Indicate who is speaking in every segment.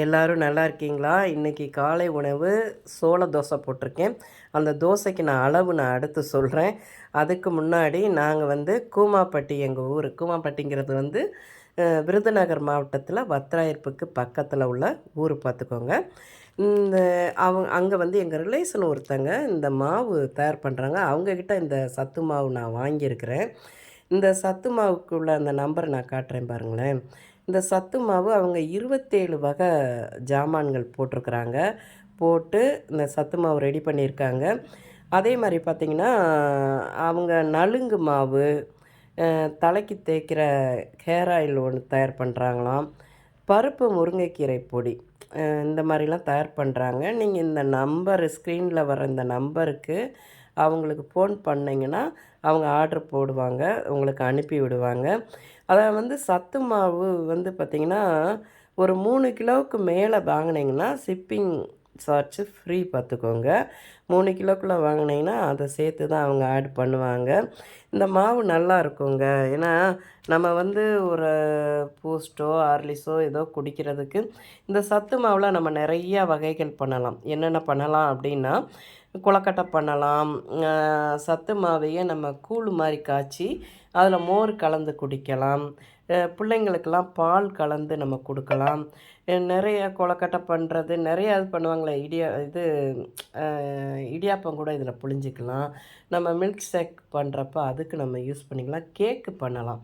Speaker 1: எல்லாரும் நல்லா இருக்கீங்களா? இன்றைக்கி காலை உணவு சோள தோசை போட்டிருக்கேன். அந்த தோசைக்கு நான் அடுத்து சொல்கிறேன். அதுக்கு முன்னாடி நாங்கள் வந்து கூமாப்பட்டி எங்கள் ஊர். கூமாப்பட்டிங்கிறது வந்து விருதுநகர் மாவட்டத்தில் வத்திராயிருப்புக்கு பக்கத்தில் உள்ள ஊர் பார்த்துக்கோங்க. இந்த அங்கே வந்து எங்கள் ரிலேஷன் ஒருத்தங்க இந்த மாவு தயார் பண்ணுறாங்க. அவங்கக்கிட்ட இந்த சத்து மாவு நான் வாங்கியிருக்கிறேன். இந்த சத்து மாவுக்குள்ள அந்த நம்பர் நான் காட்டுறேன் பாருங்களேன். இந்த சத்து மாவு அவங்க 27 வகை ஜாமான்கள் போட்டிருக்கிறாங்க. போட்டு இந்த சத்து மாவு ரெடி பண்ணியிருக்காங்க. அதே மாதிரி பார்த்திங்கன்னா, அவங்க நலுங்கு மாவு, தலைக்கு தேய்க்கிற ஹேர் ஆயில் ஒன்று தயார் பண்ணுறாங்களாம். பருப்பு முருங்கைக்கீரை பொடி இந்த மாதிரிலாம் தயார் பண்ணுறாங்க. நீங்கள் இந்த நம்பர் ஸ்க்ரீனில் வர இந்த நம்பருக்கு அவங்களுக்கு ஃபோன் பண்ணிங்கன்னா அவங்க ஆர்டர் போடுவாங்க, உங்களுக்கு அனுப்பி விடுவாங்க. அதை வந்து சத்து மாவு வந்து பார்த்திங்கன்னா, ஒரு 3 கிலோவுக்கு மேலே வாங்கினீங்கன்னா ஷிப்பிங் சார்ஜு ஃப்ரீ பார்த்துக்கோங்க. 3 கிலோக்குள்ளே வாங்கினீங்கன்னா அதை சேர்த்து தான் அவங்க ஆட் பண்ணுவாங்க. இந்த மாவு நல்லா இருக்குங்க. ஏன்னா நம்ம வந்து ஒரு பூஸ்ட்டோ ஹார்லிக்ஸோ ஏதோ குடிக்கிறதுக்கு இந்த சத்து மாவில் நம்ம நிறையா வகைகள் பண்ணலாம். என்னென்ன பண்ணலாம் அப்படின்னா, கொழக்கட்டை பண்ணலாம். சத்து மாவையே நம்ம கூழ் மாதிரி காய்ச்சி அதில் மோர் கலந்து குடிக்கலாம். பிள்ளைங்களுக்கெல்லாம் பால் கலந்து நம்ம கொடுக்கலாம். நிறைய கொழக்கட்டை பண்ணுறது நிறையா இது பண்ணுவாங்களே, இடியாப்பம் கூட இதில் புழிஞ்சிக்கலாம். நம்ம மில்க் ஷேக் பண்ணுறப்ப அதுக்கு நம்ம யூஸ் பண்ணிக்கலாம். கேக்கு பண்ணலாம்.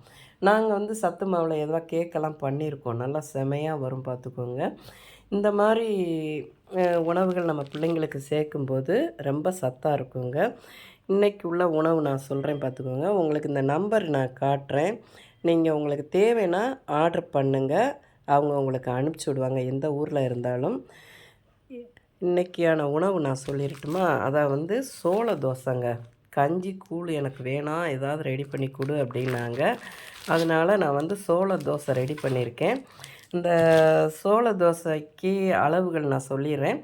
Speaker 1: நாங்கள் வந்து சத்து மாவில் எதுவாக கேக்கெல்லாம் பண்ணியிருக்கோம். நல்லா செமையாக வரும் பார்த்துக்கோங்க. இந்த மாதிரி உணவுகள் நம்ம பிள்ளைங்களுக்கு சேர்க்கும்போது ரொம்ப சத்தாக இருக்குங்க. இன்றைக்கி உள்ள உணவு நான் சொல்கிறேன் பார்த்துக்கோங்க. உங்களுக்கு இந்த நம்பர் நான் காட்டுறேன். நீங்கள் உங்களுக்கு தேவைன்னா ஆர்டர் பண்ணுங்கள். அவங்க உங்களுக்கு அனுப்பிச்சி விடுவாங்க, எந்த ஊரில் இருந்தாலும். இன்றைக்கியான உணவு நான் சொல்லிடட்டுமா? அதான் வந்து சோள தோசைங்க. கஞ்சி கூழ் எனக்கு வேணாம், ஏதாவது ரெடி பண்ணி கொடு அப்படின்னாங்க. அதனால் நான் வந்து சோள தோசை ரெடி பண்ணியிருக்கேன். இந்த சோள தோசைக்கு அளவுகள் நான் சொல்லிடுறேன்.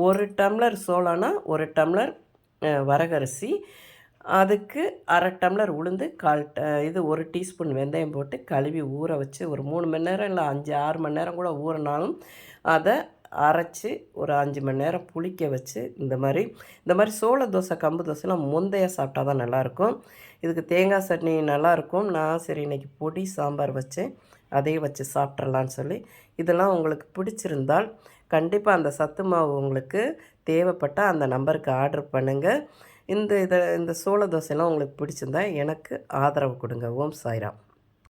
Speaker 1: 1 டம்ளர் சோளம்னா 1 டம்ளர் வரகரிசி, அதுக்கு 1/2 டம்ளர் உளுந்து, இது 1 டீஸ்பூன் வெந்தயம் போட்டு கழுவி ஊற வச்சு ஒரு 3 மணி நேரம் இல்லை 5, 6 மணி நேரம் கூட ஊறினாலும் அதை அரைச்சி ஒரு 5 மணி நேரம் புளிக்க வச்சு இந்த மாதிரி சோள தோசை, கம்பு தோசைலாம் முந்தைய சாப்பிட்டா தான் நல்லாயிருக்கும். இதுக்கு தேங்காய் சட்னி நல்லாயிருக்கும். நான் சரி இன்றைக்கி பொடி சாம்பார் வச்சேன், அதையும் வச்சு சாப்பிட்றலான்னு சொல்லி. இதெல்லாம் உங்களுக்கு பிடிச்சிருந்தால் கண்டிப்பாக அந்த சத்து மாவு உங்களுக்கு தேவைப்பட்டால் அந்த நம்பருக்கு ஆர்டர் பண்ணுங்கள். இந்த சோள தோசைலாம் உங்களுக்கு பிடிச்சிருந்தா எனக்கு ஆதரவு கொடுங்க. ஓம் சாய்ராம்.